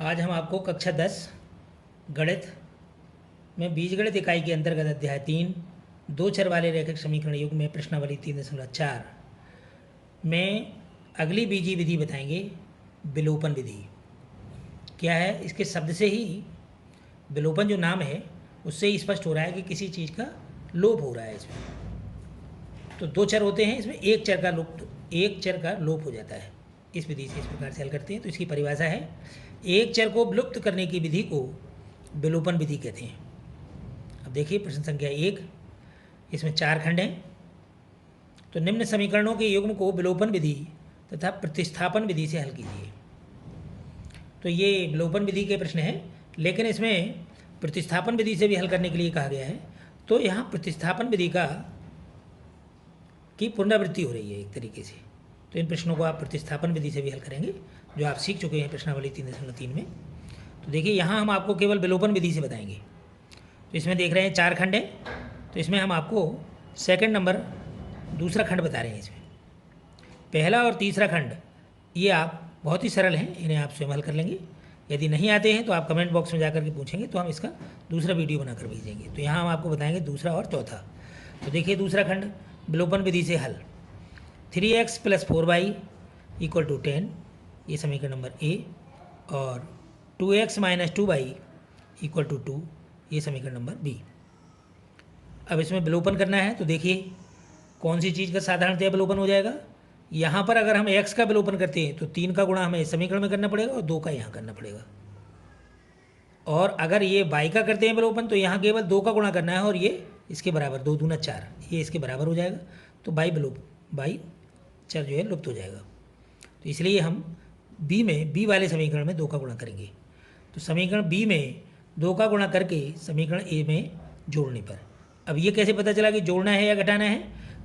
आज हम आपको कक्षा 10 गणित में बीजगणित इकाई के अंतर्गत अध्याय 3 दो चर वाले रैखिक समीकरण युग में प्रश्नावली 3.4 में अगली बीजीय विधि बताएंगे। विलोपन विधि क्या है, इसके शब्द से ही विलोपन जो नाम है उससे ही स्पष्ट हो रहा है कि किसी चीज़ का लोप हो रहा है। इसमें तो दो चर होते हैं, इसमें एक चर का लोप हो जाता है। इस विधि से इस प्रकार से हल करते हैं। तो इसकी परिभाषा है, एक चर को विलुप्त करने की विधि को विलोपन विधि कहते हैं। अब देखिए प्रश्न संख्या 1, इसमें 4 खंड हैं। तो निम्न समीकरणों के युग्म को विलोपन विधि तथा प्रतिस्थापन विधि से हल कीजिए। तो ये विलोपन विधि के प्रश्न हैं, लेकिन इसमें प्रतिस्थापन विधि से भी हल करने के लिए कहा गया है। तो यहाँ प्रतिस्थापन विधि की पुनरावृत्ति हो रही है एक तरीके से। तो इन प्रश्नों को आप प्रतिस्थापन विधि से भी हल करेंगे, जो आप सीख चुके हैं प्रश्नावली 3.3 में। तो देखिए यहाँ हम आपको केवल विलोपन विधि से बताएंगे। तो इसमें देख रहे हैं 4 खंड है, तो इसमें हम आपको सेकंड नंबर दूसरा खंड बता रहे हैं। इसमें पहला और तीसरा खंड ये आप बहुत ही सरल हैं, इन्हें आप स्वयं हल कर लेंगे। यदि नहीं आते हैं तो आप कमेंट बॉक्स में जाकर के पूछेंगे, तो हम इसका दूसरा वीडियो बनाकर भेजेंगे। तो यहाँ हम आपको बताएंगे दूसरा और चौथा। तो देखिए दूसरा खंड विलोपन विधि से हल, 3x + 4y = 10, ये समीकरण नंबर ए, और 2x - 2y = 2, ये समीकरण नंबर बी। अब इसमें विलोपन करना है, तो देखिए कौन सी चीज़ का साधारणतया विलोपन हो जाएगा। यहाँ पर अगर हम x का विलोपन करते हैं तो 3 का गुणा हमें इस समीकरण में करना पड़ेगा और 2 का यहाँ करना पड़ेगा। और अगर ये y का करते हैं विलोपन तो यहाँ केवल 2 का गुणा करना है और ये इसके बराबर, 2 दूना 4, ये इसके बराबर हो जाएगा। तो बाई चर जो है लुप्त हो जाएगा। तो इसलिए हम बी वाले समीकरण में 2 का गुणा करेंगे। तो समीकरण बी में 2 का गुणा करके समीकरण ए में जोड़ने पर, अब ये कैसे पता चला कि जोड़ना है या घटाना है।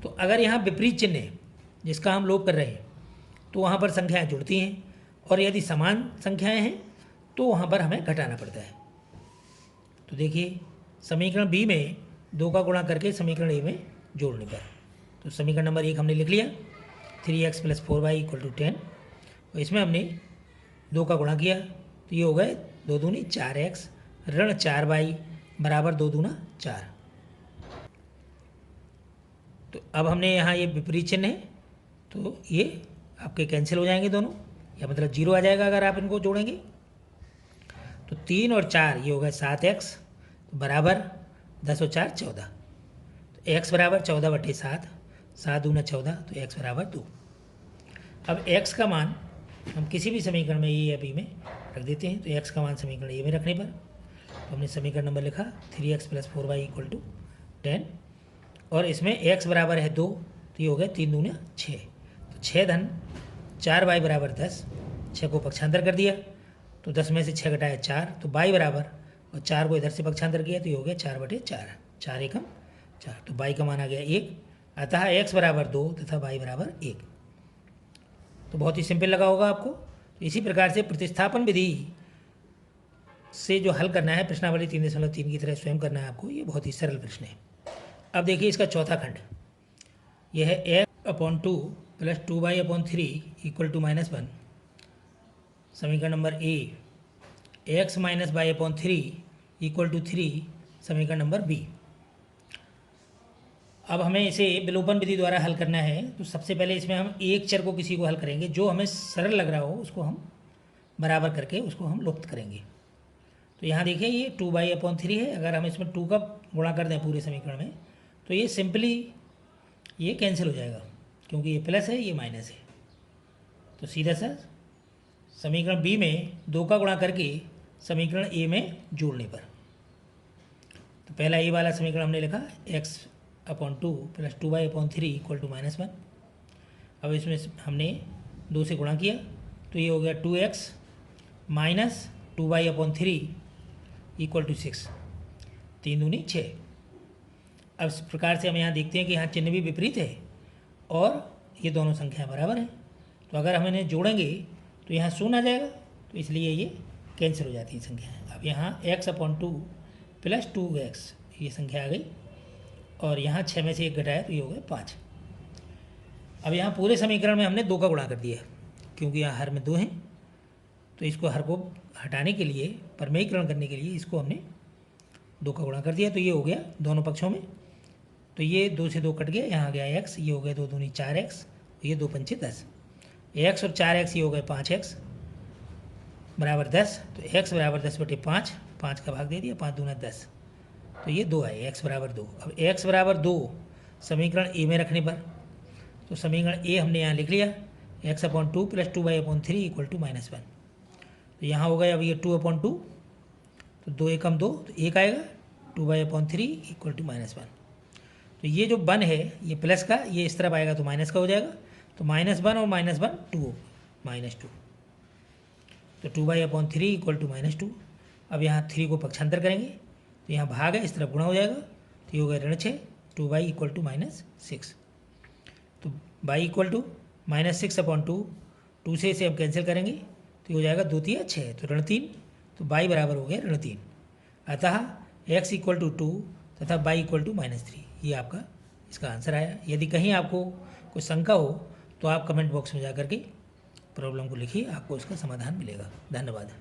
तो अगर यहाँ विपरीत चिन्ह है जिसका हम लोप कर रहे हैं तो वहाँ पर संख्याएं जुड़ती हैं, और यदि समान संख्याएं हैं तो वहाँ पर हमें घटाना पड़ता है। तो देखिए समीकरण बी में 2 का गुणा करके समीकरण ए में जोड़ने पर, तो समीकरण नंबर 1 हमने लिख लिया, 3x + 4y = 10, और इसमें हमने 2 का गुणा किया तो ये हो गए 2 दूनी 4x ऋण 4y बराबर 2 दूना 4। तो अब हमने यहाँ ये विपरीत चिन्ह है तो ये आपके कैंसिल हो जाएंगे दोनों, या मतलब 0 आ जाएगा अगर आप इनको जोड़ेंगे। तो 3 और 4 ये हो गए 7x बराबर 10 और 4 14। तो x बराबर 14/7, 7 दूना 14, तो x बराबर 2। अब x का मान हम किसी भी समीकरण में ए या बी में रख देते हैं। तो x का मान समीकरण ए में रखने पर तो हमने समीकरण नंबर लिखा 3x + 4y = 10, और इसमें x बराबर है 2, तो ये हो गया 3 दूना 6, तो 6 धन 4y बराबर 10, 6 को पक्षांतर कर दिया तो 10 में से 6 घटाया 4, तो y बराबर, और 4 को इधर से पक्षांतर किया तो ये हो गया 4/4, 4 एकम 4, तो y का मान आ गया 1। अतः x बराबर 2 तथा y बराबर 1। तो बहुत ही सिंपल लगा होगा आपको। तो इसी प्रकार से प्रतिस्थापन विधि से जो हल करना है प्रश्नावली 3.3 की तरह स्वयं करना है आपको, ये बहुत ही सरल प्रश्न है। अब देखिए इसका चौथा खंड, यह है x/2 + 2y/3 = -1, समीकरण नंबर ए, x - y/3 = 3, समीकरण नंबर बी। अब हमें इसे विलोपन विधि द्वारा हल करना है। तो सबसे पहले इसमें हम एक चर को किसी को हल करेंगे, जो हमें सरल लग रहा हो उसको हम बराबर करके उसको हम लुप्त करेंगे। तो यहाँ देखिए ये 2y/3 है, अगर हम इसमें 2 का गुणा कर दें पूरे समीकरण में तो ये सिंपली ये कैंसिल हो जाएगा, क्योंकि ये प्लस है ये माइनस है। तो सीधा सा समीकरण बी में 2 का गुणा करके समीकरण ए में जोड़ने पर, तो पहला ए वाला समीकरण हमने लिखा x/2 + 2y/3 = -1। अब इसमें हमने 2 से गुणा किया तो ये हो गया 2x - 2y/3 = 6, 3 दूनी 6। अब इस प्रकार से हम यहाँ देखते हैं कि यहाँ चिन्ह भी विपरीत है और ये दोनों संख्याएं बराबर हैं। तो अगर हम इन्हें जोड़ेंगे तो यहाँ 0 आ जाएगा, तो इसलिए ये कैंसिल हो जाती है संख्याएं। अब यहाँ x/2 + 2x ये संख्या आ गई, और यहाँ 6 में से 1 घटाया तो ये हो गया 5। अब यहाँ पूरे समीकरण में हमने 2 का गुणा कर दिया, क्योंकि यहाँ हर में 2 हैं। तो इसको हर को हटाने के लिए, परमेयीकरण करने के लिए इसको हमने 2 का गुणा कर दिया, तो ये हो गया दोनों पक्षों में। तो ये 2 से 2 कट गया, यहाँ आ गया x, ये हो गया 2 दूनी 4x, ये 2 पंचे 10, x और 4x ये हो गए 5x बराबर 10। तो x बराबर 10/5, 5 का भाग दे दिया, 5 दूना 10, तो ये 2 है, x बराबर 2। अब x बराबर 2 समीकरण ए में रखने पर, तो समीकरण ए हमने यहाँ लिख लिया, x/2 + 2y/3 = -1। तो यहाँ हो गया अब ये 2/2, तो 2 एकम 2, तो 1 आएगा, 2y/3 = -1। तो ये जो 1 है ये प्लस का, ये इस तरफ आएगा तो माइनस का हो जाएगा, तो -1 और -1 2, -2, तो 2y/3 = -2। अब यहाँ 3 को पक्षांतर करेंगे, तो यहाँ भाग है, इस तरफ गुणा हो जाएगा, तो ये हो गया ऋण 6, 2y = -6। तो y = -6/2, 2 से इसे अब कैंसिल करेंगे, तो ये हो जाएगा 2 × 6, तो ऋण 3, तो y बराबर हो गया ऋण 3। अतः x = 2 तथा y = -3, ये आपका इसका आंसर आया। यदि कहीं आपको कोई शंका हो तो आप कमेंट बॉक्स में जा कर के प्रॉब्लम को लिखिए, आपको इसका समाधान मिलेगा। धन्यवाद।